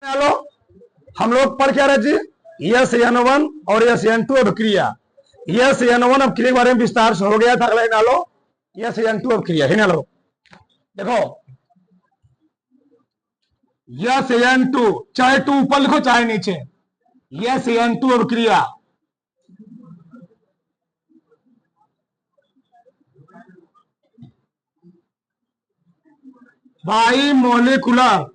Hello, हम लोग पढ़ क्या रहे जी? यस एन वन और यस एन टू अभिक्रिया। यस एन वन अभिक्रिया के बारे में विस्तार से हो गया था। अगला डालो यस एन टू अभिक्रिया है ना। लो देखो यस एन टू, चाहे टू ऊपर लिखो चाहे नीचे। यस एन टू अभिक्रिया by molecular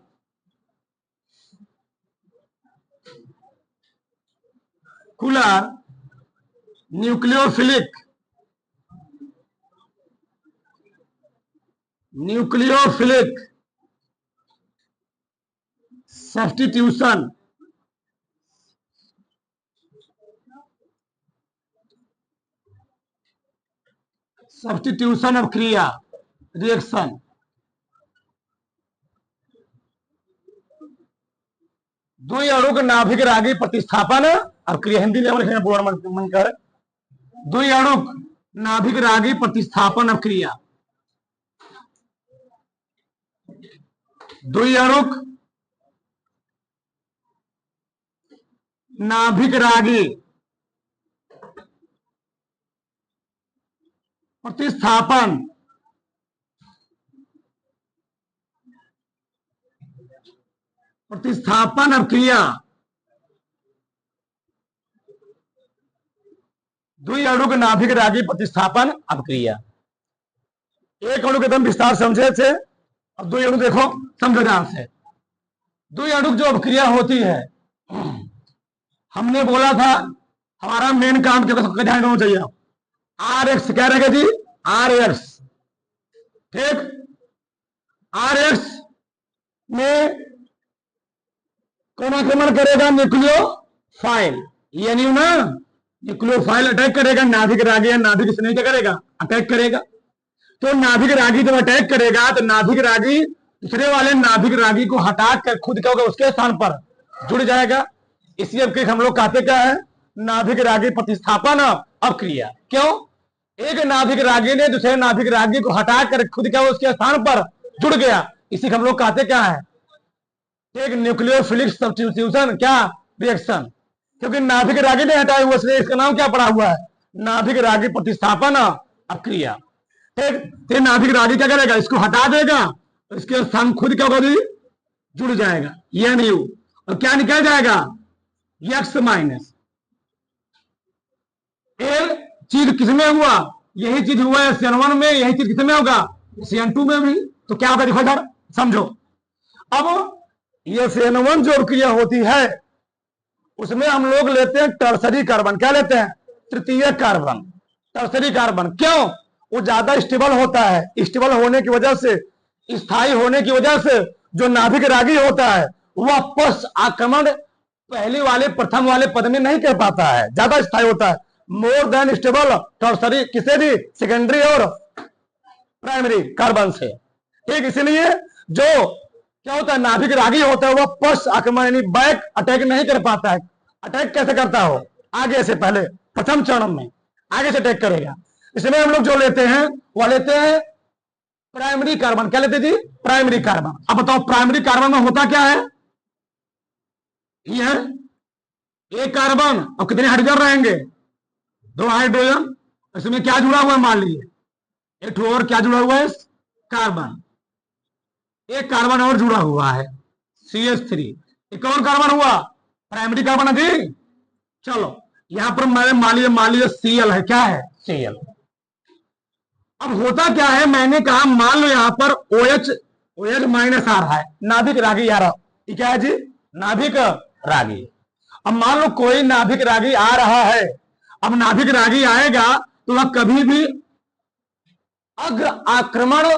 nucleophilic substitution of क्रिया रिएक्शन दो अणु के नाभिक रागी प्रतिस्थापन। अब क्रिया हिंदी में मन कर दो अणु नाभिक रागी प्रतिस्थापन अब क्रिया। दो अणु नाभिक रागी प्रतिस्थापन अब क्रिया। दो अणु के नाभिक रागी प्रतिस्थापन अब क्रिया। एक अणु के एकदम विस्तार समझे थे, अब दो अणु देखो समझो ध्यान से। दो अणु जो अभिक्रिया होती है, हमने बोला था हमारा मेन काम क्या ध्यान होना चाहिए। आर एक्स क्या रहेगा जी? आर एक्स, ठीक। आर एक्स में कौन आक्रमण करेगा? न्यूक्लियोफाइल, यानी ना न्यूक्लियोफाइल अटैक करेगा नाभिक रागी, या नाभिक से नहीं क्या करेगा? अटैक करेगा। तो नाभिक रागी जब अटैक करेगा तो नाभिक रागी दूसरे वाले नाभिक रागी को हटा कर खुद क्या होगा? उसके स्थान पर जुड़ जाएगा। इसलिए हम लोग कहते क्या है? नाभिक रागी प्रतिस्थापन अब क्रिया। क्यों? एक नाभिक रागी ने दूसरे नाभिक रागी को हटा कर खुद क्या उसके स्थान पर जुड़ गया, इसी हम लोग कहते क्या है? एक न्यूक्लियोफिलिक सब्स्टिट्यूशन क्या रिएक्शन। क्योंकि नाभिक रागी ने हटाया हुआ, इसलिए इसका नाम क्या पड़ा हुआ है? नाभिक रागी प्रतिस्थापन अक्रिया। ठीक, नाभिक रागी क्या करेगा? इसको हटा देगा, इसके स्थान खुद क्या होगा? जुड़ जाएगा, एन यू, और क्या निकल जाएगा? X minus. चीज किसमें हुआ? यही चीज हुआ है CN1 में, यही चीज किसमें होगा? CN2 में भी। तो क्या होगा? देखो इधर समझो। अब ये CN1 जो अभिक्रिया होती है उसमें हम लोग लेते हैं टर्सरी कार्बन। क्या लेते हैं? तृतीय कार्बन, टर्सरी कार्बन। क्यों? वो ज्यादा स्टेबल होता है। स्टेबल होने की वजह से, स्थायी होने की वजह से जो नाभिक रागी होता है वह पश्च आक्रमण पहले वाले प्रथम वाले पद में नहीं कर पाता है, ज्यादा स्थायी होता है। मोर देन स्टेबल टर्सरी, किसे भी सेकेंडरी और प्राइमरी कार्बन से। ठीक, इसलिए जो क्या होता है? नाभिक रागी होता है वह पश्च आक्रमण यानी बैक अटैक नहीं कर पाता है। अटैक कैसे करता हो? आगे से, पहले प्रथम चरण में आगे से अटैक करेगा। इसमें हम लोग जो लेते हैं वह लेते हैं प्राइमरी कार्बन। क्या लेते जी? Primary carbon. अब बताओ प्राइमरी कार्बन में होता क्या है? यह एक कार्बन और कितने हाइड्रोजन रहेंगे? दो हाइड्रोजन। इसमें क्या जुड़ा हुआ है? मान लीजिए एक और क्या जुड़ा हुआ है? कार्बन। एक कार्बन और जुड़ा हुआ है CH3। एक और कार्बन हुआ, प्राइमरी कार्बन है जी। चलो यहां पर मान लीजिए Cl है। क्या है? Cl। अब होता क्या है? मैंने कहा मान लो यहां पर OH माइनस आ रहा है, नाभिक रागी आ रहा है। क्या है जी? नाभिक रागी। अब मान लो कोई नाभिक रागी आ रहा है। अब नाभिक रागी आएगा तो वह कभी भी अग्र आक्रमण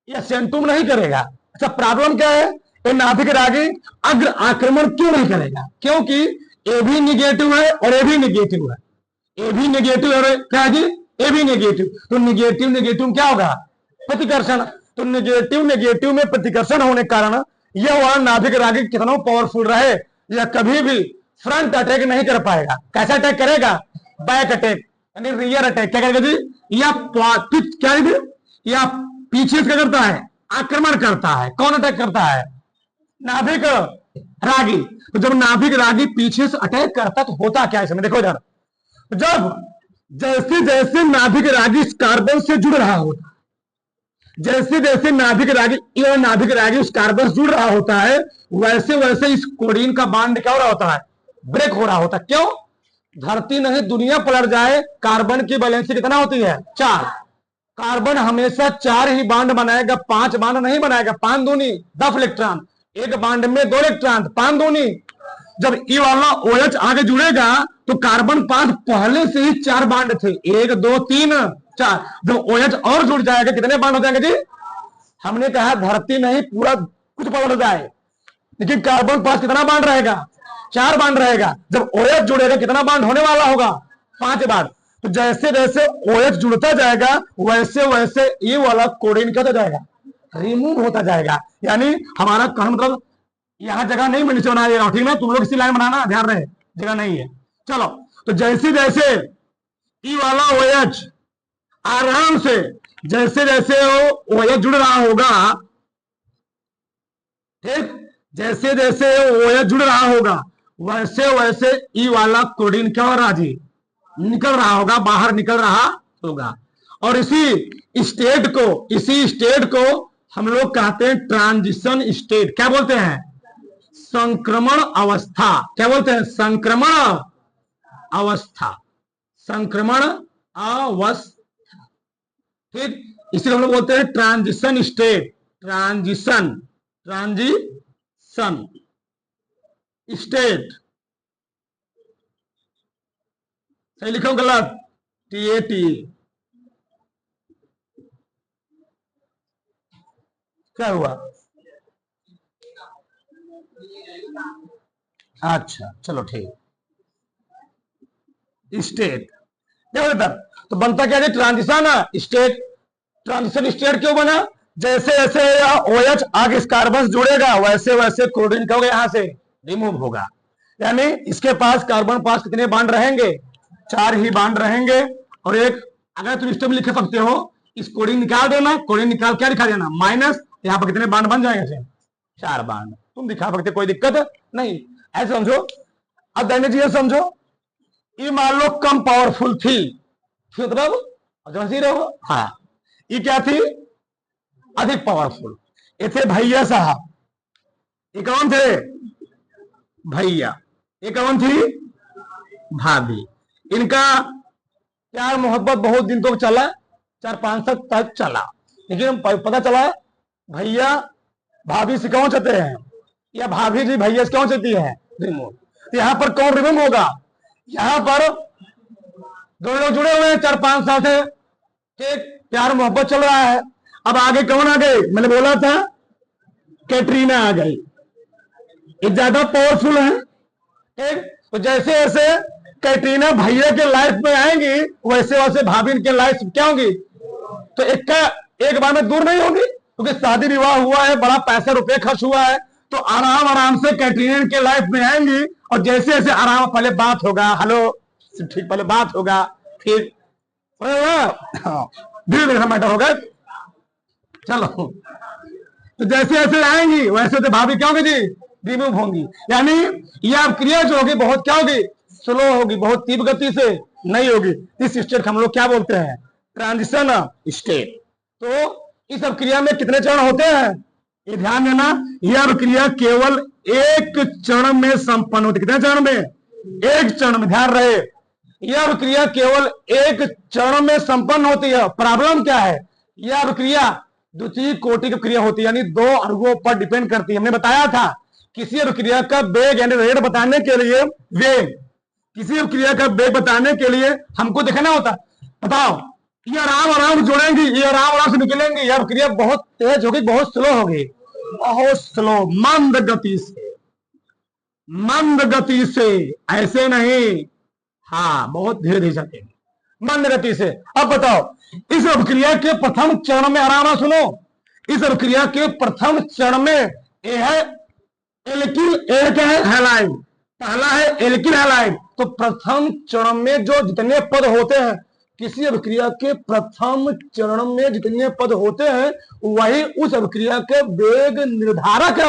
या सेंटूम नहीं करेगा। अच्छा, प्रॉब्लम क्या है? ये नाभिक रागी अग्र आक्रमण क्यों नहीं करेगा? क्योंकि ए भी निगेटिव है और ए भी निगेटिव है। ए भी निगेटिव और क्या है जी? ए भी निगेटिव। तो निगेटिव निगेटिव क्या होगा? प्रतिकर्षण। तो निगेटिव में प्रतिकर्षण होने के कारण यह वह नाभिक रागी कितना पावरफुल रहे, यह कभी भी फ्रंट अटैक नहीं कर पाएगा। कैसा अटैक करेगा? बैक अटैक यानी रियर अटैक। क्या करेगा जी? या क्या जी? या पीछे से क्या करता है? आक्रमण करता है। कौन अटैक करता है? नाभिक रागी। तो जब नाभिक रागी पीछे से अटैक करता तो होता क्या है इसमें, देखो इधर, जब जैसे जैसे नाभिक रागी इस कार्बन से जुड़ रहा होता, जैसे जैसे नाभिक रागी उस कार्बन से जुड़ रहा होता है, वैसे वैसे इस कोडीन का बांड क्या हो रहा होता है, ब्रेक हो रहा होता है। क्यों? धरती नहीं दुनिया पलट जाए, कार्बन की वैलेंसी कितना होती है, 4। कार्बन हमेशा 4 ही बांड बनाएगा, 5 बांड नहीं बनाएगा। 5 दूनी 10 इलेक्ट्रॉन, एक बांड में 2 इलेक्ट्रॉन, 5 दूनी। जब ई वाला OH आगे जुड़ेगा तो कार्बन 5 पहले से ही 4 बांड थे, 1 2 3 4। जब OH और जुड़ जाएगा कितने बांड हो जाएंगे जी? हमने कहा धरती नहीं पूरा कुछ पलट जाए, लेकिन कार्बन 5 कितना बांड रहेगा, 4 बांड रहेगा। जब OH जुड़ेगा कितना बांड होने वाला होगा, 5 बांड। तो जैसे जैसे OH जुड़ता जाएगा वैसे वैसे ये वाला कोडिन क्या होता जाएगा, रिमूव होता जाएगा। यानी हमारा कहने मतलब यहां जगह नहीं मिलनी चाहिए, ठीक है? तुम लोग इसी लाइन बनाना, ध्यान रहे, जगह नहीं है। चलो, तो जैसे जैसे ई वाला OH आराम से, जैसे जैसे वो OH जुड़ रहा होगा, ठीक, जैसे जैसे OH जुड़ रहा होगा वैसे वैसे ई वाला कोडिन क्या हो रहा जी, निकल रहा होगा, बाहर निकल रहा होगा। और इसी स्टेट को हम लोग कहते हैं ट्रांजिशन स्टेट। क्या बोलते हैं? संक्रमण अवस्था। क्या बोलते हैं? संक्रमण अवस्था, संक्रमण अवस्था, ठीक। इसे हम लोग बोलते हैं ट्रांजिशन स्टेट, ट्रांजिशन स्टेट। सही लिखो गलत? TAT। क्या हुआ? अच्छा चलो ठीक, स्टेट क्या होता? तो बनता क्या है? Transition state. ट्रांजिशन स्टेट क्यों बना? जैसे जैसे OH आगे इस कार्बन से जुड़ेगा वैसे वैसे क्लोरीन क्या होगा, यहां से रिमूव होगा। यानी इसके पास कार्बन पास कितने बांड रहेंगे, 4 ही बांड रहेंगे। और एक अगर तुम स्टेप लिख सकते हो, इस कोडिंग निकाल देना, कोडिंग निकाल क्या दिखा देना, माइनस। यहाँ पर कितने बांड बन जाएंगे, 4 बांड तुम दिखा सकते, कोई दिक्कत नहीं। ऐसे समझो। अब दैनिक जी समझो, ये मान लो कम पावरफुल थी, मतलब समझ ही रहो, हाँ, ये क्या थी, अधिक पावरफुल। ये थे भैया साहब, ये कौन थे, भैया। ये कौन थी, भाभी। इनका प्यार मोहब्बत बहुत दिन तक चला, 4-5 साल तक चला, लेकिन पता चला भैया भाभी से कौन चाहते हैं, या भाभी जी भैया से कौन चाहती है, रिमूव। तो यहाँ पर कौन रिमूव होगा, यहाँ पर दोनों लोग जुड़े हुए हैं 4-5 साल से, ठीक, प्यार मोहब्बत चल रहा है। अब आगे कौन आ गई, मैंने बोला था कैटरीना आ गई, ये ज्यादा पावरफुल है, ठीक। तो जैसे जैसे कैटरीना भैया के लाइफ में आएंगी वैसे वैसे भाभी के लाइफ क्या होगी, तो एक बार में दूर नहीं होगी, क्योंकि शादी विवाह हुआ है, बड़ा पैसा रुपये खर्च हुआ है, तो आराम आराम से कैटरीना के लाइफ में आएंगी। और जैसे जैसे आराम, पहले बात होगा, हेलो ठीक, पहले बात होगा, फिर धीरे धीरे मैटर होगा। चलो, तो जैसे जैसे आएंगी वैसे वैसे भाभी क्या होगी जी, रिमूव होंगी। यानी यह अब क्रिया जो होगी बहुत क्या होगी, स्लो होगी, बहुत तीव्र गति से नहीं होगी। इस स्टेट हम लोग क्या बोलते हैं, ट्रांजिशन स्टेट। तो इस अब क्रिया में कितने चरण होते हैं, ये ध्यान देना। यह क्रिया केवल एक चरण में संपन्न होती है। कितने चरण में, एक चरण में, ध्यान रहे। यह क्रिया केवल एक चरण में संपन्न होती है। प्रॉब्लम क्या है, यह क्रिया द्वितीय कोटि की क्रिया होती है, यानी 2 अणुओं पर डिपेंड करती है। हमने बताया था किसी क्रिया का वेग यानी रेट बताने के लिए, वेग, किसी क्रिया का वेग बताने के लिए हमको देखना होता, बताओ ये आराम आराम जोड़ेंगी, ये आराम आराम से निकलेंगी, यह क्रिया बहुत तेज होगी, बहुत स्लो होगी, बहुत स्लो, मंद गति से, मंद गति से, ऐसे नहीं, हाँ, बहुत धीरे धीरे चलेंगे, मंद गति से। अब बताओ इस अभिक्रिया के प्रथम चरण में, आराम से सुनो, इस अभिक्रिया के प्रथम चरण में ये है एल्किल, एक है हैलाइड, पहला है एल्किल हैलाइड। तो प्रथम चरण में जो जितने पद होते हैं, किसी अभिक्रिया के प्रथम चरण में जितने पद होते हैं वही उस अभिक्रिया के वेग निर्धारक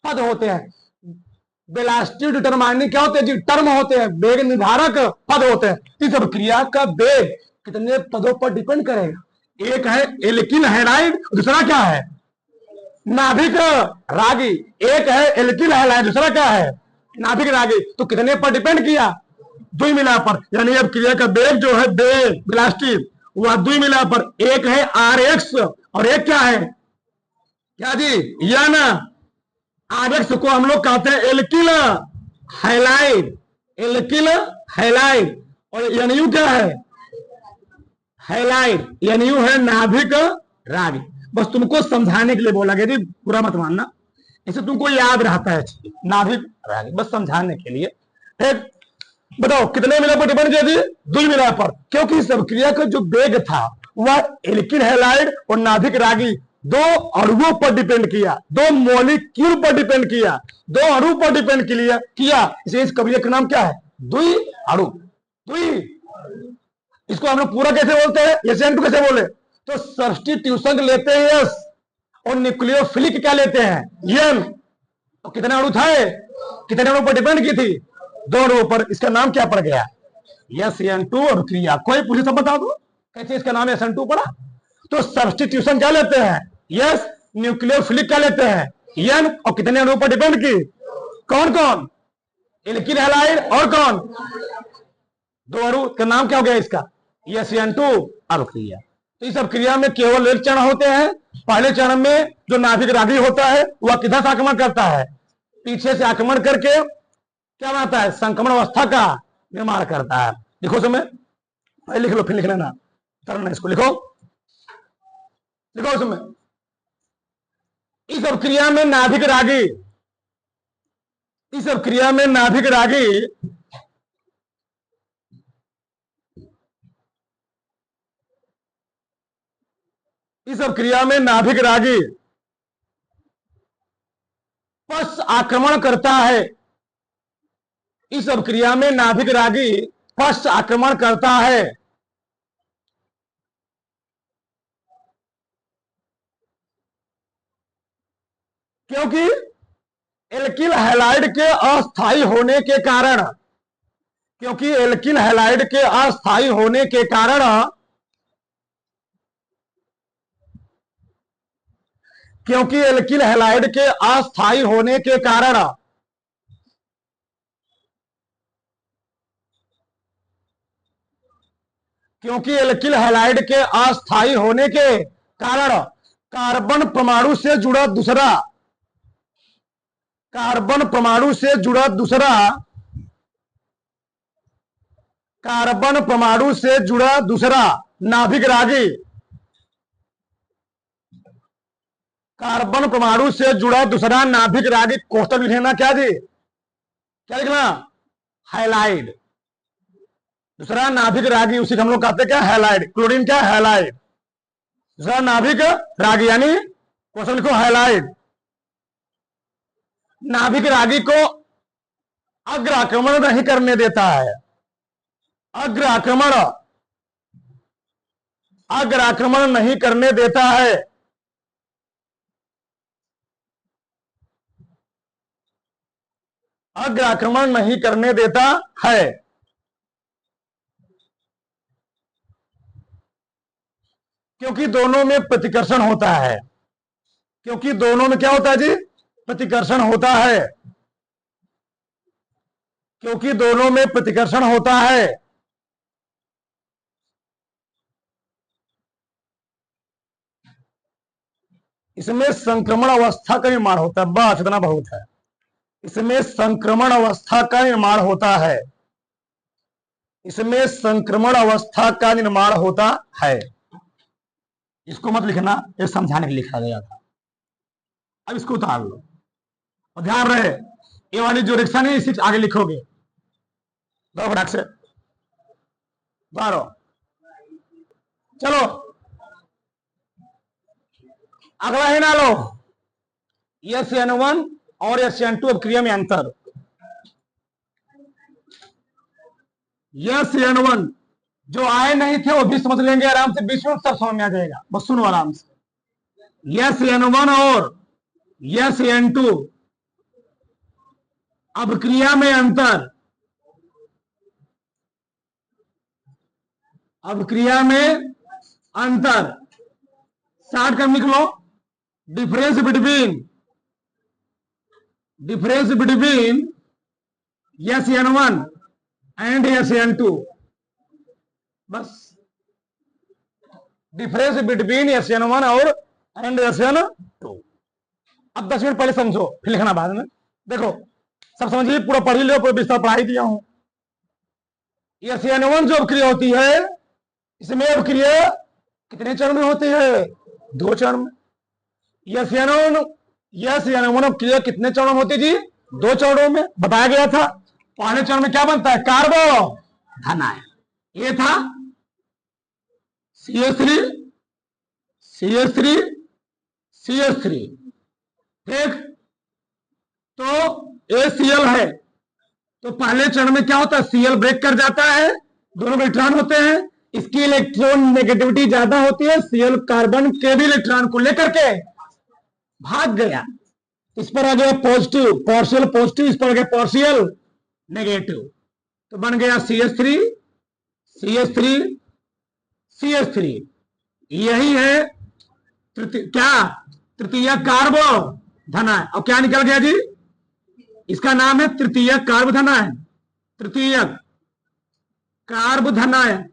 पद होते हैं। वेलोसिटी डिटरमाइनिंग क्या होते हैं जी? टर्म होते हैं, वेग निर्धारक पद होते हैं। इस अभिक्रिया का वेग कितने पदों पर डिपेंड करेगा? एक है एल्किल हैलाइड, दूसरा क्या है? नाभिक रागी। एक है एल्किल हैलाइड, दूसरा क्या है? नाभिक रागी। तो कितने पर डिपेंड किया? द्वि मिला पर। यानी अब क्रिया का वेग जो है, वेग वेलोसिटी, वह द्वि मिला पर। एक है आर एक्स और एक क्या है? क्या जी? या ना आर एक्स को हम लोग कहते हैं एल्किल हैलाइड, एल्किल हैलाइड। और एनयू क्या है? हैलाइड। एनयू है नाभिक रागी। बस तुमको समझाने के लिए बोला गया जी, पूरा मत मानना, इसे तुमको याद रहता है नाभिक रागी, बस समझाने के लिए। ठीक, बताओ कितने मिला पर डिपेंड किया जी? द्वि मिला पर। क्योंकि इस अभिक्रिया का जो वेग था वह एल्किल हैलाइड और नाभिक रागी दो अणुओं पर डिपेंड किया, दो मॉलिक्यूल पर डिपेंड किया, दो अणु पर डिपेंड किया। इसलिए इस अभिक्रिया का नाम क्या है? द्वि अणु। द्वि, इसको हम लोग पूरा कैसे बोलते हैं? SN2 कैसे बोले? तो सब्स्टिट्यूशन लेते हैं यस, और न्यूक्लियोफिलिक क्या लेते हैं? एन। तो कितने अणु थे? कितने अणु पर डिपेंड की थी? दो अणुओं पर। इसका नाम क्या पड़ गया? SN2 अभिक्रिया। कोई पूछे सब बता दो कैसे इसका नाम SN2 पड़ा? तो सब्स्टिट्यूशन क्या लेते हैं? यस। न्यूक्लियोफिलिक क्या लेते हैं? एन। और कितने अणुओं पर डिपेंड की? कौन कौन? एल्किल हैलाइड और कौन? दो अणु का नाम क्या हो गया इसका? SN2 अभिक्रिया। तो इस अभिक्रिया में केवल एक चरण होते हैं। पहले चरण में जो नाभिक रागी होता है वह किधर से आक्रमण करता है? पीछे से आक्रमण करके क्या बनाता है? संक्रमण अवस्था का निर्माण करता है। लिखो समय, पहले लिख लो फिर लिख लेना, तरना इसको लिखो, लिखो समय। इस अभिक्रिया में नाभिक रागी, इस अभिक्रिया में नाभिक रागी इस अभिक्रिया में नाभिक रागी पश्च आक्रमण करता है। इस अभिक्रिया में नाभिक रागी पश्च आक्रमण करता है। क्योंकि एल्किल हैलाइड के अस्थायी होने के कारण, क्योंकि एल्किल हैलाइड के अस्थायी होने के कारण, क्योंकि एल्किल हैलाइड के अस्थायी होने के कारण क्योंकि एल्किल हैलाइड के अस्थायी होने के कारण कार्बन परमाणु से जुड़ा दूसरा, कार्बन परमाणु से जुड़ा दूसरा, कार्बन परमाणु से जुड़ा दूसरा नाभिक रागी, कार्बन परमाणु से जुड़ा दूसरा नाभिक रागी कोष्टक लिखना क्या जी? क्या लिखना? हैलाइड। दूसरा नाभिक रागी, उसी को हम लोग कहते हैं क्या? हैलाइड। क्लोरीन क्या? हैलाइड। दूसरा नाभिक रागी यानी क्वेश्चन लिखो हैलाइड। नाभिक रागी को अग्र आक्रमण नहीं करने देता है। अग्र आक्रमण, अग्र आक्रमण नहीं करने देता है। अग्र आक्रमण नहीं करने देता है। क्योंकि दोनों में प्रतिकर्षण होता है। क्योंकि दोनों में क्या होता है जी? प्रतिकर्षण होता है। क्योंकि दोनों में प्रतिकर्षण होता है। इसमें संक्रमण अवस्था का निर्माण होता है। बस इतना बहुत है। इसमें संक्रमण अवस्था का निर्माण होता है। इसमें संक्रमण अवस्था का निर्माण होता है। इसको मत लिखना, ये समझाने के लिए लिखा गया था। अब इसको उतार लो और ध्यान रहे, ये वाली जो रिक्शा नहीं इसी आगे लिखोगे। दो फटाक से बारो, चलो अगला है ना लो। SN1 और SN2 अभिक्रिया में अंतर। SN1 जो आए नहीं थे वो भी समझ लेंगे आराम से, 20 मिनट सब समझ में आ जाएगा। बस सुनो आराम से। SN1 और SN2 अभिक्रिया में अंतर, अभिक्रिया में अंतर, शॉर्ट कर लिख लो। Difference between SN1 and SN2, बस डिफरेंस बिटवीन SN1 और एंड SN2। अब 10 मिनट पहले समझो, फिर लिखना बाद में। देखो सब समझिए, पूरा पढ़ लो, पूरा विस्तार पढ़ाई दिया हूं। SN1 जो अभिक्रिया होती है, इसमें अभिक्रिया कितने चरण में होती है? 2 चरण में। SN1 अभिक्रिया कितने चरणों में होती जी? 2 चरणों में बताया गया था। पहले चरण में क्या बनता है? कार्बोधन आयन, ये था CH3 CH3 CH3, ठीक। तो ACl है, तो पहले चरण में क्या होता है? Cl ब्रेक कर जाता है, दोनों में इलेक्ट्रॉन होते हैं, इसकी इलेक्ट्रॉन नेगेटिविटी ज्यादा होती है, Cl कार्बन के भी इलेक्ट्रॉन को लेकर के भाग गया। इस पर आ गया पॉजिटिव, पार्शियल पॉजिटिव, इस पर आ गया पार्शियल नेगेटिव, तो बन गया CH3 CH3 CH3। यही है तृतीय कार्बोधन आयन। और क्या निकल गया जी? इसका नाम है तृतीय कार्बोधन आयन, तृतीय कार्बोधन आयन,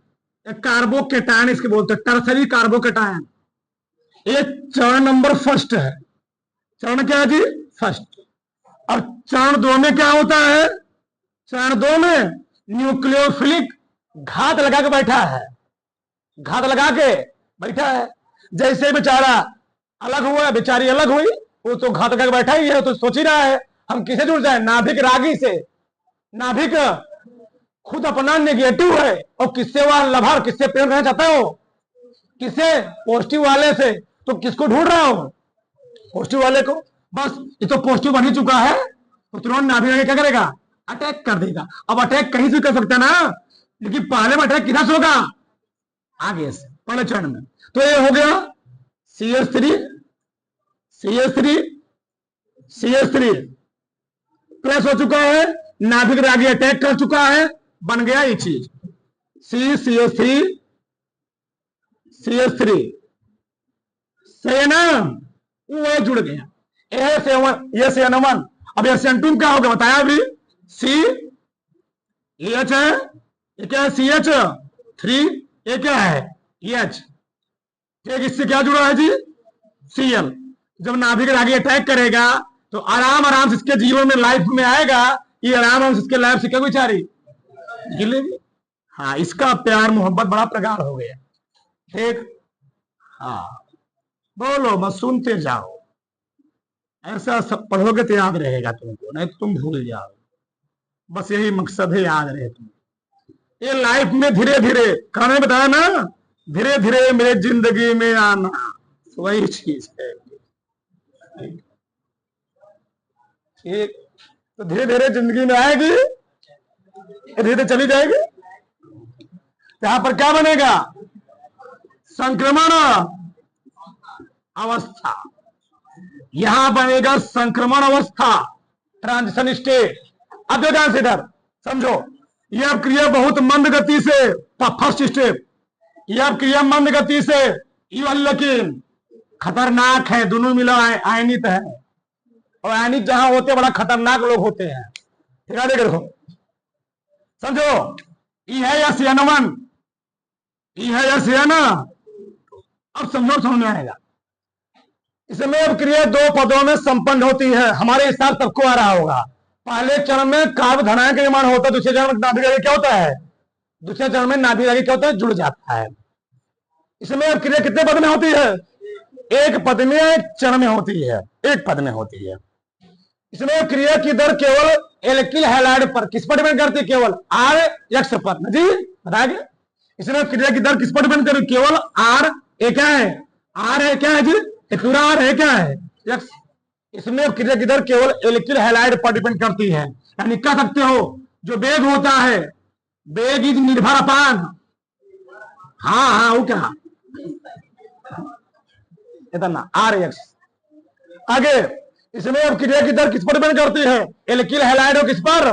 कार्बोकेटायन इसके बोलते हैं, टर्सरी कार्बोकेटायन। ये चरण नंबर फर्स्ट है। चरण क्या है जी? फर्स्ट। और चरण 2 में क्या होता है? चरण 2 में न्यूक्लियोफिलिक घात लगा के बैठा है, घात लगा के बैठा है। जैसे बेचारा अलग हुआ, बेचारी अलग हुई, वो तो घात लगा के बैठा ही है, तो सोच ही रहा है हम किसे जुड़ जाए? नाभिक रागी से। नाभिक खुद अपना नेगेटिव है, और किससे वह लभार, किससे प्रेम करना चाहता हो? किससे? पॉजिटिव वाले से। तो किसको ढूंढ रहा हो? पॉजिटिव वाले को। बस ये तो पॉजिटिव बन ही चुका है, तो तुरंत नाभिक आगे क्या करेगा? अटैक कर देगा। अब अटैक कहीं से कर सकता है ना, लेकिन पहले में अटैक किधर से होगा? आगे से, पहले चरण में। तो ये हो गया CH3 CH3 CH3 प्लस हो चुका है, नाभिक रागी अटैक कर चुका है, बन गया ये चीज CH3 CH3, सही है ना? वो जुड़ गया। ये SN1। अब SN2 क्या होगा बताया अभी? CH है, ये क्या है? CH3, ये क्या है? H, ठीक। इससे क्या जुड़ा है जी? Cl। जब नाभिक रागी अटैक करेगा तो आराम आराम से इसके जीवन में, लाइफ में आएगा, ये आराम आराम से इसके लाइफ से क्या बेचारी गिलेगी। हाँ, इसका प्यार मोहब्बत बड़ा प्रगाढ़ हो गया, ठीक। हाँ, बोलो मत, सुनते जाओ। ऐसा सब पढ़ोगे तो याद रहेगा तुमको, नहीं तो तुम भूल जाओ। बस यही मकसद है, याद रहे तुम। ये लाइफ में धीरे धीरे, खाने बताया ना, धीरे धीरे मेरे जिंदगी में आना, वही चीज है, ठीक। तो धीरे धीरे जिंदगी में आएगी, धीरे धीरे चली जाएगी। यहां पर क्या बनेगा? संक्रमण अवस्था। यहां बनेगा संक्रमण अवस्था, ट्रांजिशन स्टेट। अब देखो ध्यान से इधर समझो, यह क्रिया बहुत मंद गति से, फर्स्ट स्टेप, यह क्रिया मंद गति से, लेकिन खतरनाक है, दोनों मिला आयनित है, और आयनित जहां होते बड़ा खतरनाक लोग होते हैं, ठीक है। देखो समझो, ई है SN1, ई है SN। अब समझो, समझ में आएगा। इसमें अब क्रिया 2 पदों में संपन्न होती है, हमारे हिसाब सबको आ रहा होगा। पहले चरण में कार्बोधन आयन का निर्माण होता है, दूसरे चरण में नाभिक रागी क्या होता है? दूसरे चरण में नाभिक रागी क्या होता है? जुड़ जाता है। इसमें अब क्रिया कितने पद में होती है? एक पद में, एक चरण में होती है, एक पद में होती है। इसमें क्रिया की दर केवल एल्किल हैलाइड पर किस पर डिपेंड करती है? केवल RX पर ना जी, बताइए। इसमें क्रिया की दर किस पर डिपेंड करती है? केवल R। क्या है? R है, क्या है जी? पूरा R है, क्या है? X। इसमें क्रिया की दर केवल एल्किल हैलाइड पर डिपेंड करती है, यानी कह सकते हो जो वेग होता है, वेग इज निर्भर अपान, हाँ वो क्या, इतना RX। आगे इसमें अब क्रिया की दर किस पर डिपेंड करती है? एल्किल हैलाइड हो किस पर?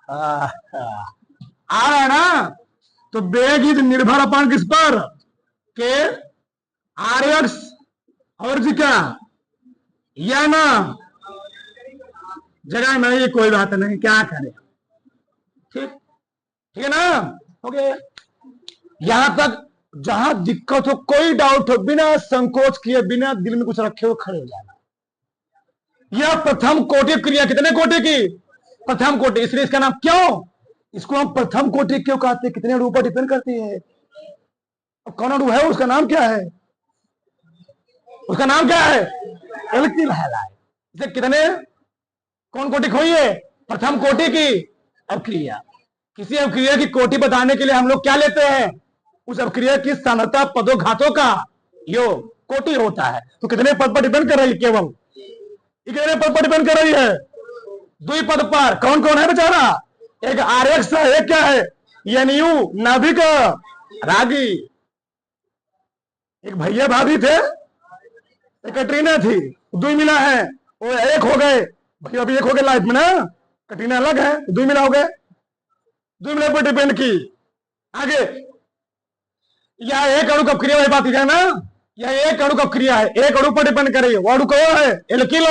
आ रहा है ना? तो वेग इज निर्भर अपन किस पर? के आर एक्स और जी क्या या ना जगह में ये कोई बात नहीं, क्या करें। ठीक ठीक है ना? ओके, यहां तक जहां दिक्कत हो, कोई डाउट हो, बिना संकोच किए, बिना दिल में कुछ रखे हो, खड़े हो जाना। यह प्रथम कोटि क्रिया, कितने कोटि की? प्रथम कोटि। इसलिए इसका नाम, क्यों इसको हम प्रथम कोटि क्यों कहते हैं? कितने अणु पर डिपेंड करती है। कौन अणु है, उसका नाम क्या है? उसका नाम क्या है? Alkyl halide. इसे कितने, कौन कोटि खोई है? प्रथम कोटि की अवक्रिया। किसी अवक्रिया की कोटि बताने के लिए हम लोग क्या लेते हैं? उस अवक्रिया की सांद्रता पदों घातों का योग, कोटि होता है। तो कितने पद पर डिपेंड कर रही है? केवल कितने पद पर डिपेंड कर रही है? द्विपद पर। कौन कौन है बेचारा? एक आर एक्स है, एक क्या है? एनयू नाभिक रागी। एक भैया भाभी थे, एक कटरीना थी, दुई मिला है, वो एक हो गए। भैया अभी एक हो गए लाइफ में ना, कटरीना अलग है, दुई मिला हो गए। दुई मिला पर डिपेंड की। आगे, यह एक अणु कब क्रिया बात है ना, यह एक अणु कब क्रिया है, एक अणु पर डिपेंड कर रही है। वो अणु कौन है? एल्किल।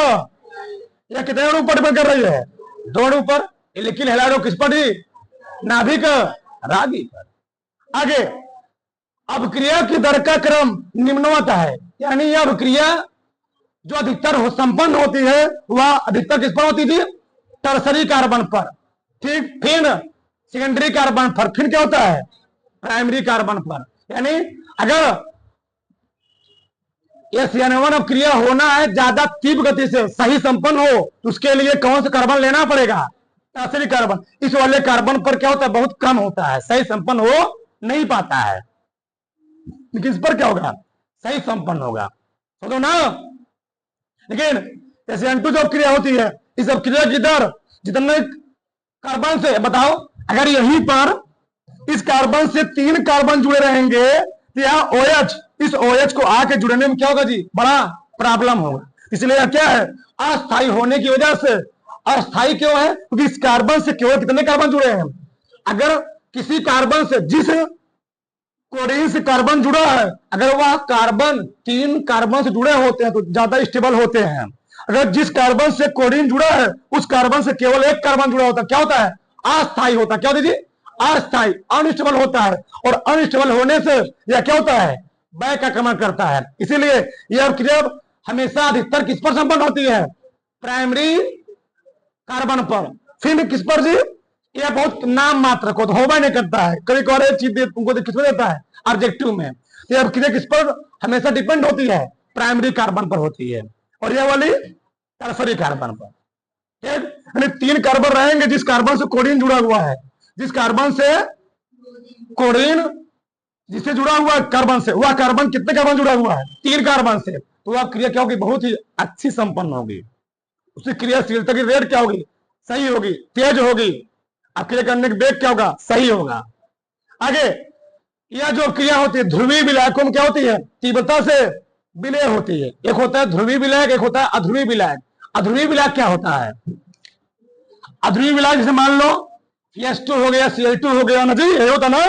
यह कितने अणु पर डिपेंड कर रही है? दो अणु पर। एल्किल हैलाइड किस पर? नाभिक रागी पर। आगे, अभिक्रिया की दर का क्रम निम्नवत है, यानी यह अभिक्रिया जो अधिकतर हो संपन्न होती है वह अधिकतर किस पर होती थी? टर्सरी कार्बन पर। ठीक, फिर सेकेंडरी कार्बन पर, फिर क्या होता है? प्राइमरी कार्बन पर। यानी अगर SN1 अभिक्रिया होना है ज्यादा तीव्र गति से, सही संपन्न हो, तो उसके लिए कौन सा कार्बन लेना पड़ेगा? Tertiary carbon. इस वाले कार्बन पर क्या होता है? बहुत कम होता है, सही संपन्न हो नहीं पाता है। लेकिन इस पर क्या होगा? सही संपन्न होगा, समझो ना। लेकिन SN2 जो अभिक्रिया होती है, इस अभिक्रिया की दर जितने कार्बन से, बताओ, अगर यहीं पर इस कार्बन से 3 कार्बन जुड़े रहेंगे तो यहाँ OH, इस OH को आके जुड़ने में क्या होगा जी? बड़ा प्रॉब्लम होगा। इसलिए क्या है? अस्थायी होने की वजह से। अस्थायी क्यों है? क्योंकि इस कार्बन से केवल कितने कार्बन जुड़े हैं? अगर किसी कार्बन से, जिस क्लोरीन से कार्बन जुड़ा है, अगर वह कार्बन 3 कार्बन से जुड़े होते हैं तो ज्यादा स्टेबल होते हैं। अगर जिस कार्बन से क्लोरीन जुड़ा है उस कार्बन से केवल एक कार्बन जुड़ा होता है, क्या होता है? अस्थायी होता है। क्या होता है? अस्थायी, अनस्टेबल होता है। और अनस्टेबल होने से यह क्या होता है? बैक आक्रमण करता है। इसीलिए यह अभिक्रिया हमेशा अधिकतर किस पर संपन्न होती है? प्राइमरी कार्बन पर। फिर किस पर जी? यह बहुत नाम मात्र को तो होगा नहीं करता है, कभी और एक चीज तुमको किसमें देता है? ऑब्जेक्टिव में। यह अभिक्रिया किस पर हमेशा डिपेंड होती है? प्राइमरी कार्बन पर होती है, और यह वाली टर्सरी कार्बन पर। ठीक, 3 कार्बन रहेंगे जिस कार्बन से क्लोरीन जुड़ा हुआ है, जिस कार्बन से क्लोरीन जिससे जुड़ा हुआ है कार्बन से, वह कार्बन कितने कार्बन जुड़ा हुआ है? 3 कार्बन से। तो वह क्रिया क्या होगी? बहुत ही अच्छी संपन्न होगी। उसकी क्रियाशीलता की रेट क्या होगी? सही होगी, तेज होगी। अब क्रिया करने का वेग क्या होगा? सही होगा। आगे, यह जो क्रिया होती है ध्रुवीय विलायकों में क्या होती है? तीव्रता से विलय होती है। एक होता है ध्रुवीय विलायक, एक होता है अध्रुवीय विलायक। अध्रुवीय विलायक क्या होता है? अध्रुवीय विलायक जैसे मान लो H2 हो गया, Cl2 हो गया ना जी, ये होता ना,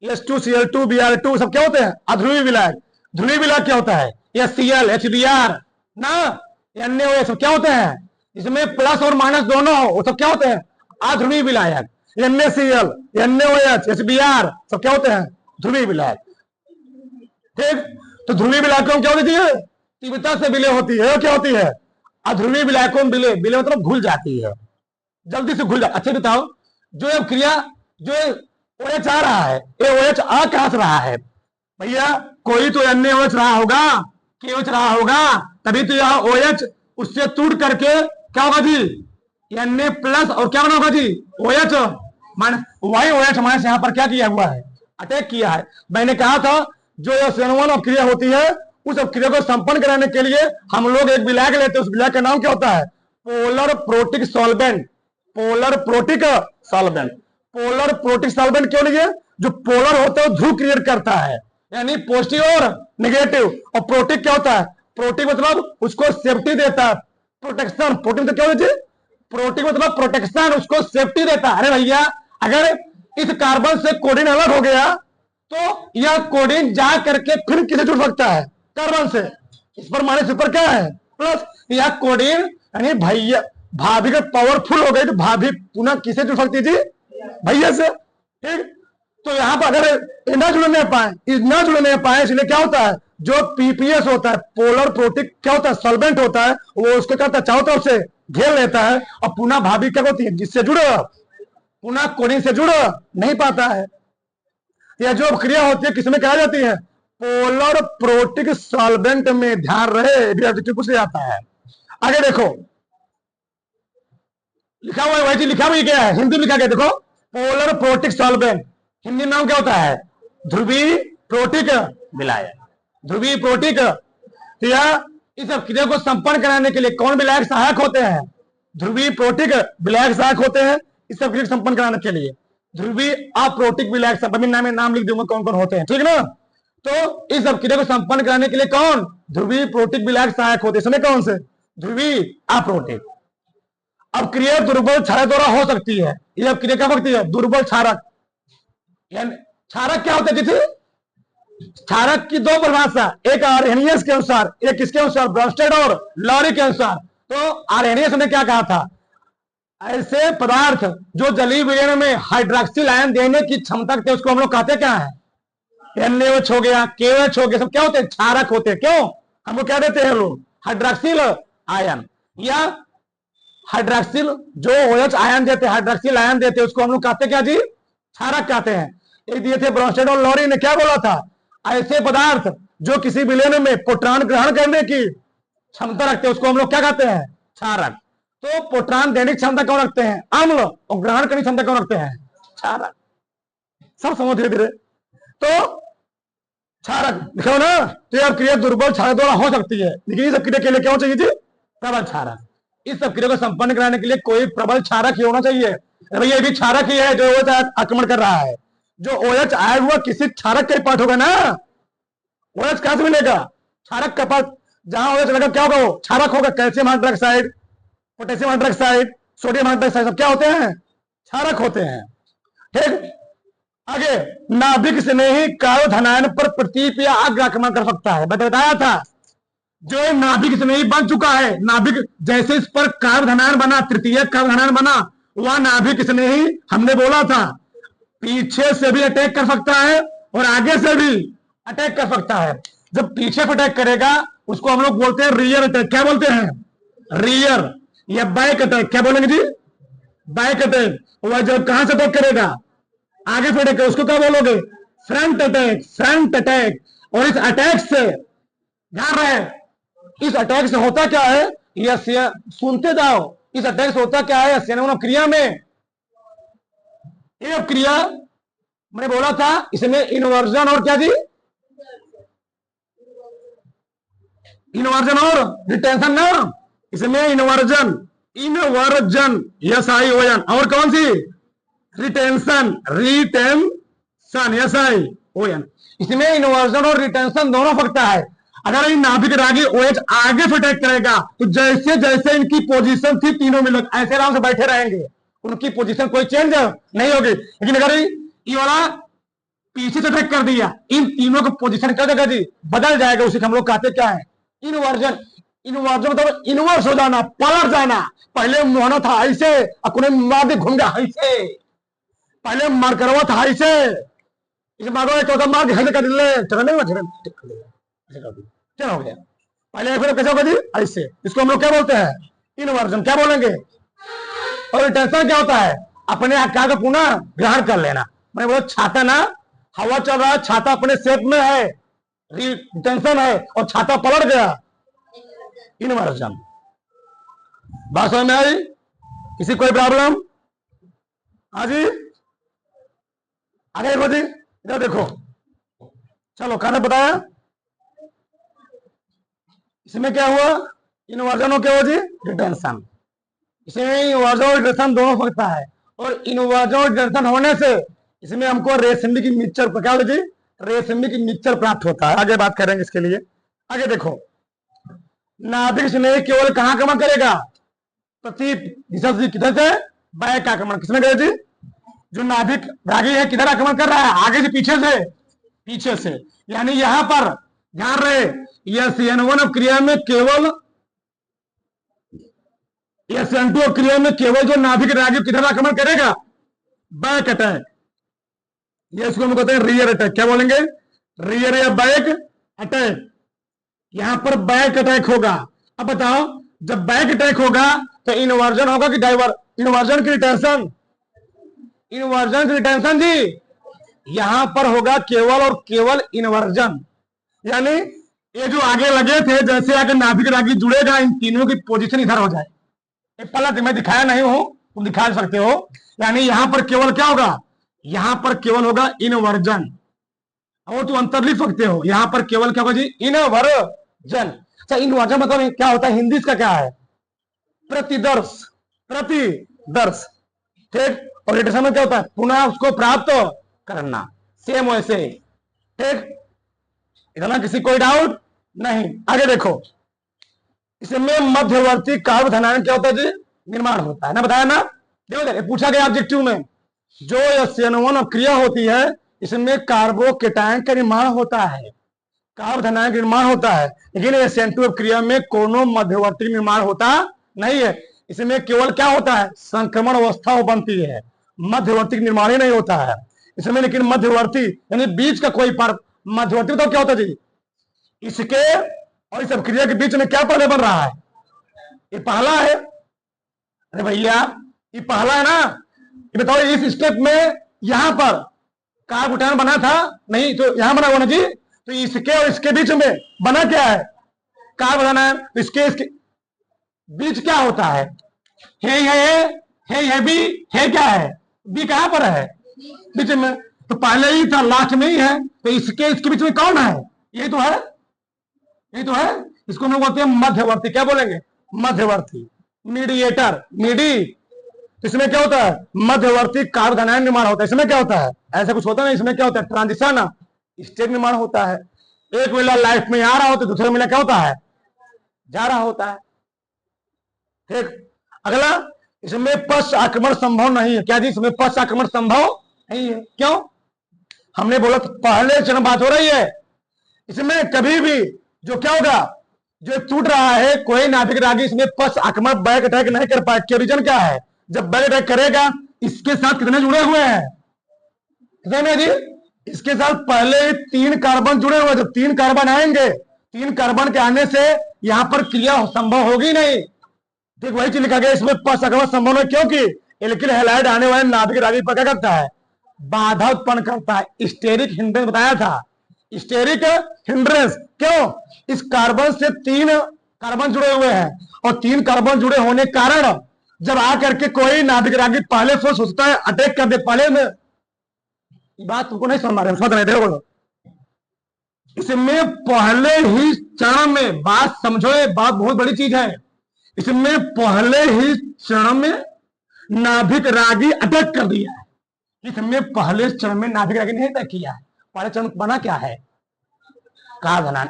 H2 Cl2 Br2 सब क्या होते हैं? अध्रुवीय विलायक। ध्रुवीय विलायक क्या होता है? Cl HBr ना, NaOH सब क्या होते हैं? इसमें प्लस और माइनस दोनों हो, वो सब क्या होते हैं? अध्रुवीय विलायक। NaCl NaOH HBr सब क्या होते हैं? ध्रुवीय विलायक। ठीक, तो ध्रुवीय विलायकों में क्या होती है? तीव्रता से विलय होती है। क्या होती है? अध्रुवीय विलायकों में विलय, विलय मतलब घुल जाती है, जल्दी से घुल जाती। अच्छा बताओ, जो ये क्रिया जो OH आ रहा है, ये OH आ कहां से रहा है? भैया कोई तो NaOH रहा होगा, KOH रहा होगा, तभी तो यह OH उससे टूट करके क्या होगा जी? Na प्लस और क्या बना होगा जी? OH minus. वही OH माइनस यहाँ पर क्या किया हुआ है? अटैक किया है। मैंने कहा था जो SN1 अभिक्रिया होती है, उस अभिक्रिया को संपन्न कराने के लिए हम लोग एक विलायक लेते हैं। उस विलायक का नाम क्या होता है? Polar protic solvent. Polar protic solvent. Polar protic solvent क्यों लिए? जो पोलर होता है ध्रुव क्रिएट करता है, यानी पॉजिटिव और नेगेटिव। और प्रोटिक क्या होता है? प्रोटीन मतलब उसको सेफ्टी देता है, प्रोटेक्शन। प्रोटीन तो क्या होती है? प्रोटीन मतलब प्रोटेक्शन, उसको सेफ्टी देता है। अरे भैया, अगर इस कार्बन से कोडिन अलग हो गया तो यह कोडिन जा करके फिर किसे जुड़ सकता है? कार्बन से। इस पर माइनस ऊपर क्या है? प्लस। यह कोडिन यानी भैया भाभी का पावरफुल हो गई तो भाभी पुनः किसे जुड़ सकती थी? भैया से। ठीक, तो यहां पर अगर ये ना जुड़ने पाए, ना जुड़ने पाए, इसलिए क्या होता है? जो पीपीएस होता है, पोलर प्रोटिक क्या होता है? सॉल्वेंट होता है, वो उसको क्या होता है? चारों तरफ से घेर लेता है और पुनः भाभी क्या होती है? जिससे जुड़ो, पुनः कोडिन से जुड़ नहीं पाता है। यह जो क्रिया होती है किसमें कहा जाती है? पोलर प्रोटिक सॉल्वेंट में। ध्यान रहे, कुछ आता है। आगे देखो लिखा हुआ है, वही चीज लिखा हुआ क्या है? हिंदी में लिखा गया, देखो, पोलर प्रोटिक सॉल्वेंट। हिंदी नाम क्या होता है? ध्रुवीय प्रोटिक विलायक। ध्रुवीय प्रोटिक। तो यह इस क्रिया को संपन्न कराने के लिए कौन विलायक सहायक होते हैं? ध्रुवीय प्रोटिक विलायक सहायक होते हैं इस क्रिया को संपन्न कराने के लिए। ध्रुवीय अप्रोटिक विलायक, सब नाम लिख दूंगा कौन कौन होते हैं, ठीक ना? तो इस क्रिया को संपन्न कराने के लिए कौन? ध्रुवीय प्रोटिक विलायक सहायक होते हैं। इसमें कौन से? ध्रुवीय अप्रोटिक। अब क्रिया दुर्बल क्षारक द्वारा हो सकती है। यह क्रिया क्या होती है? दुर्बल क्षारक। यानी क्षारक क्या होता है? जैसे क्षारक की दो परिभाषा, एक आर्हेनियस के अनुसार, एक किसके अनुसार? ब्रॉन्स्टेड और लॉरी के अनुसार। तो आर्हेनियस ने क्या कहा था? ऐसे पदार्थ जो जलीय विलयन में हाइड्रोक्सिल आयन देने की क्षमता रखते हैं, उसको हम लोग कहते क्या है? NaOH हो गया, KOH हो गया, सब क्या होते हैं? क्षारक होते हैं। क्यों? हमको क्या देते हैं लोग? Hydroxyl ion. या हाइड्रोक्सिल जो OH आयन देते हैं, हाइड्रोक्सिल आयन देते हैं, उसको हम लोग कहते क्या जी? क्षारक कहते हैं। एक दिए थे ब्रॉन्स्टेड और लॉरी ने, क्या बोला था? ऐसे पदार्थ जो किसी विलयन में प्रोटॉन ग्रहण करने की क्षमता रखते हैं, उसको हम लोग क्या कहते हैं? क्षारक। तो प्रोटॉन देने की क्षमता कौन रखते हैं? अम्ल। और ग्रहण करने की क्षमता कौन रखते हैं? क्षारक। सब समझ धीरे धीरे। तो क्षारक देखो ना, तो यह क्रिया दुर्बल क्षारक द्वारा हो सकती है, लेकिन इस क्रिया के लिए क्या चाहिए थी? प्रबल क्षारक। इस सब क्रिया को संपन्न कराने के लिए कोई प्रबल क्षारक ही होना चाहिए। भैया ये भी क्षारक ही है जो OH आक्रमण कर रहा है। जो OH आया हुआ किसी क्षारक का पार्ट होगा ना। OH कहां से मिलेगा? क्षारक का पार्ट। जहां OH लगा क्या होगा? वो क्षारक होगा। Calcium hydroxide, potassium hydroxide, sodium hydroxide, सब क्या होते हैं? क्षारक होते हैं। ठीक, आगे नाभिक से नहीं कार्बोधनायन पर प्रतीप या अग्र आक्रमण कर सकता है। मैं बताया था जो नाभिक से नहीं बन चुका है, नाभिक जैसे इस पर कार्बोधनायन बना, तृतीय कार्बोधनायन बना, वह नाभिक से नहीं, हमने बोला था पीछे से भी अटैक कर सकता है और आगे से भी अटैक कर सकता है। जब पीछे पे अटैक करेगा उसको हम लोग बोलते हैं रियर अटैक। क्या बोलते हैं? रियर या बैक अटैक। क्या बोलेंगे जी? Back attack. वह जब कहां से अटैक करेगा? आगे से अटैक, उसको क्या बोलोगे? Front attack. Front attack. और इस अटैक से ध्यान रहे, इस अटैक से होता क्या है? यह सुनते जाओ, इस अटैक से होता क्या है? क्रिया में एक क्रिया मैंने बोला था, इसमें इन्वर्जन और क्या जी? इन्वर्जन और रिटेंशन ना। इसमें इन्वर्जन, इन्वर्जन SION, और कौन सी? Retention, retention SION। इसमें इन्वर्जन और रिटेंशन दोनों सकता है। अगर इन नाभिक रागी OH आगे से अटैक करेगा तो जैसे जैसे इनकी पोजीशन थी तीनों मिलकर ऐसे आराम से बैठे रहेंगे, उनकी पोजीशन कोई चेंज नहीं होगी। लेकिन अगर ये वाला पीछे से अटैक कर दिया, इन तीनों का पोजीशन क्या जगह जी? बदल जाएगा। उसी हम लोग कहते क्या है? इन्वर्जन। इन्वर्जन मतलब इनवर्स हो जाना, पलट जाना। पहले मोहना था ऐसे, अपने मार घूम गया ऐसे। पहले मार करवा था ऐसे, इसे मारो चौथा मार ऐसे कर ले, क्या हो गया? पहले फिर कैसे होगा जी? ऐसे। इसको हम लोग क्या बोलते हैं? इन्वर्जन। क्या बोलेंगे? और रिटेंशन क्या होता है? अपने आकार का पुनः ग्रहण कर लेना। मैं बोला छाता ना, हवा चल रहा है, छाता अपने शेप में है, रिटेंशन है, और छाता पलट गया, इन्वर्जन। बात समझ में आई? किसी कोई प्रॉब्लम? हाँ जी, आगे देखो जी, इधर देखो। चलो, खाना बताया। इसमें क्या हुआ? इन्वर्जन हो क्या हो जी? रिटेंशन। इसमें इन्वर्जन और रिटेंशन दोनों सकता है। और इन्वर्जन और रिटेंशन होने से इसमें हमको रेशमी की मिक्सचर, क्या होगी? रेशमी की मिक्सचर प्राप्त होता है। आगे बात करेंगे इसके लिए। आगे देखो, नाभिक स्नेही केवल कहां आक्रमण करेगा? प्रति दिशा से, किधर से? बैक आक्रमण। किसमें करेगी? जो नाभिक रागी है किधर आक्रमण कर रहा है? आगे से पीछे से? पीछे से। यानी यहां पर ध्यान रहे, SN1 क्रिया में केवल, SN2 क्रिया में केवल जो नाभिक रागी किधर आक्रमण करेगा? Back attack. ये इसको हम कहते हैं रियर अटैक। क्या बोलेंगे? रियर या बैक अटैक। यहां पर बैक अटैक होगा। अब बताओ, जब बैक अटैक होगा तो इन्वर्जन होगा कि डाइवर? इन्वर्जन की रिटेंशन, इन्वर्जन की रिटेंशन जी। यहां पर होगा केवल और केवल इन्वर्जन। यानी ये जो आगे लगे थे, जैसे आगे नाभिक रागी जुड़ेगा, इन तीनों की पोजीशन इधर हो जाए। एक पहला मैं दिखाया नहीं हूं, तुम दिखा सकते हो। यानी यहां पर केवल क्या होगा? यहां पर केवल होगा इन्वर्जन। और तुम अंतर लिख सकते हो, यहां पर केवल क्या होगा जी? इन्वर्जन। अच्छा, इन्वर्जन मतलब क्या होता है? हिंदी इसका क्या है? प्रतिदर्श, प्रतिदर्श। ठीक। और रिटेंशन में क्या होता है? पुनः उसको प्राप्त करना। सेम वैसे। ठीक, इतना किसी कोई डाउट नहीं। आगे देखो, इसमें मध्यवर्ती कार्ब धनायन क्या होता है जी? निर्माण होता है ना, बताया ना? देखो पूछा गया ऑब्जेक्टिव में, जो SN1 क्रिया होती है इसमें कार्बोकेटायन का निर्माण होता है, कार्ब धनायन का निर्माण होता है। लेकिन SN2 क्रिया में कोनो मध्यवर्ती निर्माण होता नहीं है। इसमें केवल क्या होता है? संक्रमण अवस्था बनती है, मध्यवर्ती निर्माण ही नहीं होता है इसमें। लेकिन मध्यवर्ती यानी बीच का कोई पार, मध्यवर्ती तो क्या होता है जी? इसके और इस क्रिया के बीच में क्या पहले बन रहा है? ये पहला है। अरे भैया, ये पहला है ना? ये बताओ, इस स्टेप में यहां पर कार्बोकेटायन बना था नहीं, तो यहां बना हुआ ना जी। तो इसके और इसके बीच में बना क्या है? कार्बोकेटायन। इसके बीच क्या होता है? है बी, है क्या है? बी कहां पर है? बीच में। तो पहले ही था, लास्ट में ही है। तो इसके बीच में कौन है? यही तो है, यही तो है। इसको हम लोग बोलते हैं मध्यवर्ती। क्या बोलेंगे? मध्यवर्ती, मीडिएटर, मिडी। तो इसमें क्या होता है? मध्यवर्ती कार्ब धनायन निर्माण होता है। इसमें क्या होता है? ऐसा कुछ होता है? इसमें क्या होता है? ट्रांजिशन स्टेट निर्माण होता है। एक वेला लाइफ में आ रहा होता है, दूसरे वेला क्या होता है? जा रहा होता है। ठीक। अगला, इसमें पश्च आक्रमण संभव नहीं है। क्या जी? इसमें पश्च आक्रमण संभव नहीं है। क्यों? हमने बोला तो पहले चरण बात हो रही है। इसमें कभी भी जो क्या होगा, जो टूट रहा है कोई नाभिक रागी, इसमें पश्च आक्रमण बैक अटैक नहीं कर पाए। क्या रीजन क्या है? जब बैक अटैक करेगा, इसके साथ कितने जुड़े हुए हैं? कितने जी? इसके साथ पहले 3 कार्बन जुड़े हुए। जब 3 कार्बन आएंगे, 3 कार्बन के आने से यहां पर क्रिया संभव होगी नहीं। ठीक, वही चीज लिखा गया, इसमें पश्च आक्रमण संभव है क्योंकि एल्किल हैलाइड आने वाले नाभिक रागी पर क्या करता है? बाधा उत्पन्न करता है। स्टेरिक हिंड्रेंस बताया था, स्टेरिक हिंड्रेंस। क्यों? इस कार्बन से 3 कार्बन जुड़े हुए हैं, और 3 कार्बन जुड़े होने के कारण जब आकर के कोई नाभिक रागी पहले से सोचता है अटैक कर दे पहले में। बात तुमको नहीं समझ रहे, समझ रहे देखो, इसमें पहले ही चरण में, बात समझो, ये बात बहुत बड़ी चीज है। इसमें पहले ही चरण में नाभिक रागी अटैक कर दिया है। इसमें पहले चरण में नाभिक रागी नहीं अटैक किया है। पहले चरण बना क्या है? कार्ब धनायन।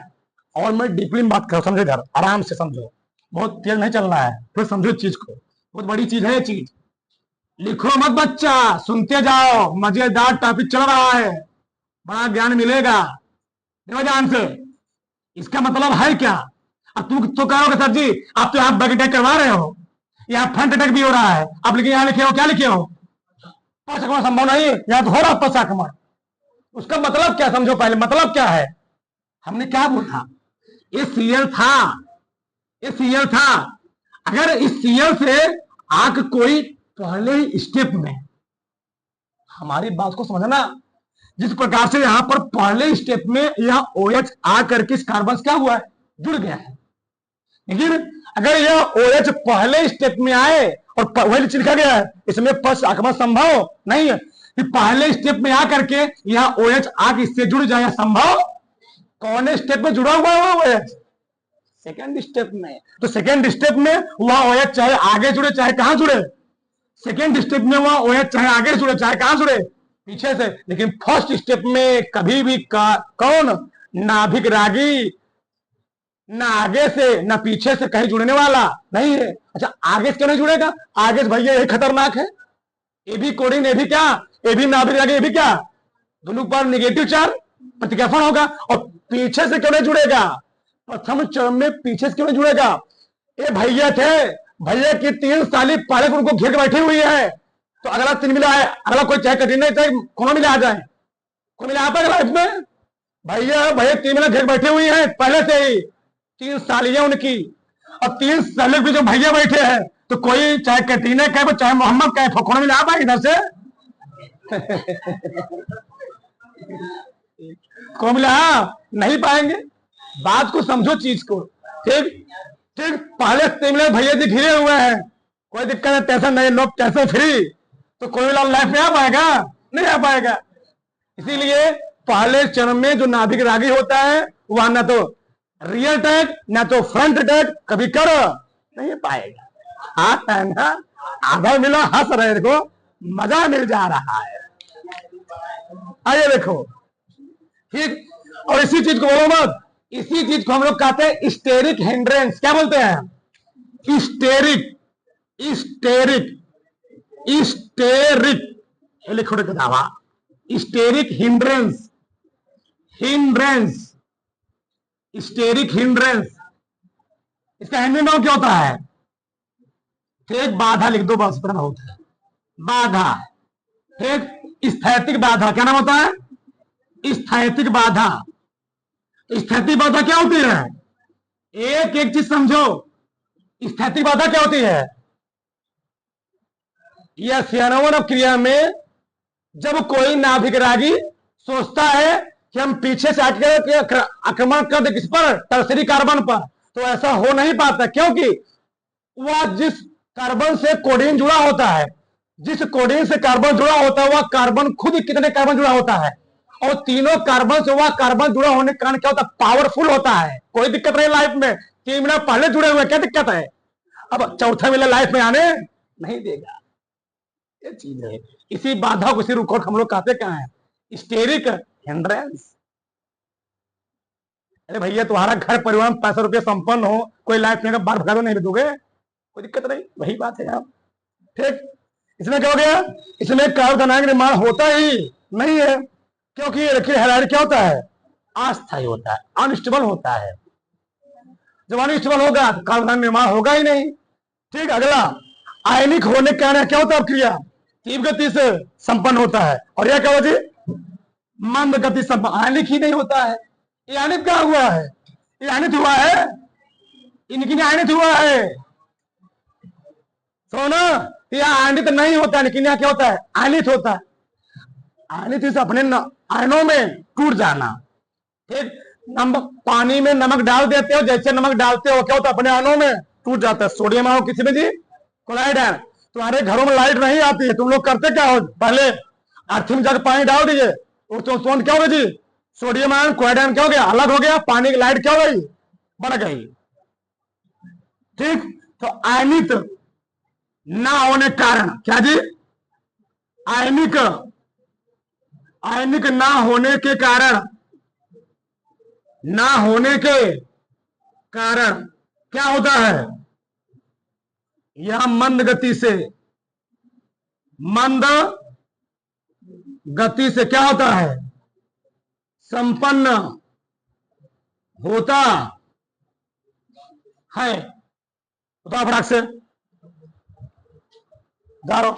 और मैं डीपली बात कर, समझो इधर, आराम से समझो, बहुत तेज नहीं चलना है, फिर समझो चीज को, बहुत बड़ी चीज है ये चीज। लिखो मत बच्चा, सुनते जाओ, मजेदार टॉपिक चल रहा है, बड़ा ज्ञान मिलेगा। देखो ध्यान से, इसका मतलब है क्या? अब तुम तो कहोगे सर जी आप तो यहाँ बैक अटैक करवा रहे हो, यहाँ फ्रंट अटैक भी हो रहा है, अब लेकिन यहाँ लिखे हो, क्या लिखे हो? पश्च आक्रमण संभव नहीं, यहाँ तो हो रहा पश्च आक्रमण। उसका मतलब क्या समझो पहले, मतलब क्या है? हमने क्या बोला? ये सीएल था, ये सीएल था। अगर इस सीएल से आग कोई पहले स्टेप में, हमारी बात को समझना, जिस प्रकार से यहां पर पहले स्टेप में यह OH आ करके इस कार्बन क्या हुआ है? जुड़ गया है। लेकिन अगर यह OH पहले स्टेप में आए, और वही लिखा गया है इसमें पश्च आक्रमण संभव नहीं है, पहले स्टेप में आकर के यह OH आके इससे जुड़ जाए, संभव। कौन स्टेप में जुड़ा हुआ है OH? सेकेंड स्टेप में। तो सेकेंड स्टेप में वह OH चाहे आगे जुड़े चाहे कहां जुड़े, सेकेंड स्टेप में वह OH चाहे आगे जुड़े चाहे कहां जुड़े, पीछे से। लेकिन फर्स्ट स्टेप में कभी भी कौन नाभिक रागी ना आगे से ना पीछे से कहीं जुड़ने वाला नहीं है। अच्छा, आगे से क्यों नहीं जुड़ेगा? आगे से भैया ये खतरनाक है, ये भी कोडिंग, ये भी क्या, ये भी नाभिक आगे, ये भी क्या, दोनों पर नेगेटिव चार्ज प्रतिकर्षण होगा। और पीछे से क्यों नहीं जुड़ेगा? प्रथम चरण में पीछे से क्यों नहीं जुड़ेगा? ये भैया थे, भैया की 3 साली पहले उनको घेर के बैठी हुई है, तो अगला 3 मिला है, अगला कोई चाहे कठिन नहीं चाहे कोनो मिला आ जाए, कोई मिला आता है लाइफ में? भैया भैया 3 मिला घेर बैठी हुई है पहले से ही, 3 सालियां उनकी, और 3 सालों भी जो भैया बैठे हैं, तो कोई चाहे कैटरीना कहे चाहे मोहम्मद कहे, फोन मिला पाए इधर से? को मिला नहीं पाएंगे। बात को समझो, चीज को, ठीक ठीक। पहले से भैया जी घिरे हुए हैं, कोई दिक्कत है, टेंशन नहीं, नो टेंशन फ्री, तो कोई लाइफ में आ पाएगा? नहीं आ पाएगा। इसीलिए पहले चरण में जो नाभिक रागी होता है वह ना तो रियल अटैक ना तो फ्रंट अटैक कभी कर नहीं पाएगा। हाँ है ना, आधा मिला, हंस रहे, देखो मजा मिल जा रहा है। आइए देखो, ठीक। और इसी चीज को बोलो मत, इसी चीज को हम लोग कहते हैं स्टेरिक हिंड्रेंस। क्या बोलते हैं? स्टेरिक, स्टेरिक, स्टेरिक, लिखो दावा, steric hindrance, hindrance, steric hindrance. इसका हिंदी नाम क्या होता है? ठीक, बाधा लिख दो बस, इतना बहुत है। बाधा, ठीक। स्थैतिक बाधा, क्या नाम होता है? स्थैतिक बाधा। स्थैतिक बाधा क्या होती है? एक एक चीज समझो, स्थैतिक बाधा क्या होती है? यह सियानवन क्रिया में जब कोई नाभिक रागी सोचता है कि हम पीछे से आक्रमण कर दे, किस पर? टर्सरी कार्बन पर, तो ऐसा हो नहीं पाता, क्योंकि वह जिस कार्बन से कोडिन जुड़ा होता है, जिस कोडिन से कार्बन जुड़ा होता है, वह कार्बन खुद कितने कार्बन जुड़ा होता है, और तीनों कार्बन से वह कार्बन जुड़ा होने के कारण क्या होता है? पावरफुल होता है। कोई दिक्कत नहीं लाइफ में, 3 मिनट पहले जुड़े हुए, क्या दिक्कत है? अब चौथा मिला लाइफ में आने नहीं देगा, ये चीज है। इसी बाधा को, इसी रुकावट हम लोग कहते क्या है? Steric hindrance. अरे भैया तुम्हारा घर परिवार में पैसा रुपये संपन्न हो, कोई लाइफ में बाहर भगा दो, नहीं दोगे, कोई दिक्कत नहीं, वही बात है आप, ठीक। इसमें क्या हो गया? इसमें कार्बन निर्माण होता ही नहीं है, क्योंकि हैलाइड क्या होता है? अस्थायी होता है, अनस्टेबल होता है। जब अनस्टेबल होगा तो कार्बन निर्माण होगा ही नहीं, ठीक। अगला, आयनिक होने के कारण क्या होता है? क्रिया तीव्र गति से संपन्न होता है, और यह क्या होती है? मंद गति संपन्न। आयनिक ही नहीं होता है। ये आयनित क्या हुआ है? ये आयनित हुआ है, इनकी आयनित हुआ है, सोना। यह आयनित नहीं होता, लेकिन यह क्या होता है? आयनित होता है। आयनित से अपने आयनों में टूट जाना, ठीक। नमक, पानी में नमक डाल देते हो, जैसे नमक डालते हो क्या होता है? अपने आयनों में टूट जाता है। सोडियम आओ किसी में जी, क्लोराइड है। तुम्हारे घरों में लाइट नहीं आती है, तुम लोग करते क्या हो? पहले अर्थिंग में जाकर पानी डाल दीजिए, तो क्या होगा जी? सोडियम आयन क्लोराइड आयन क्या हो गया? अलग हो गया, पानी की लाइट क्या हो गई? बढ़ गई, ठीक। तो आयनित ना होने कारण क्या जी? आयनिक, आयनिक ना होने के कारण, ना होने के कारण क्या होता है? यह मंद गति से, मंद गति से क्या होता है? संपन्न होता है। बताओ फटाक से, जा रहा हूं।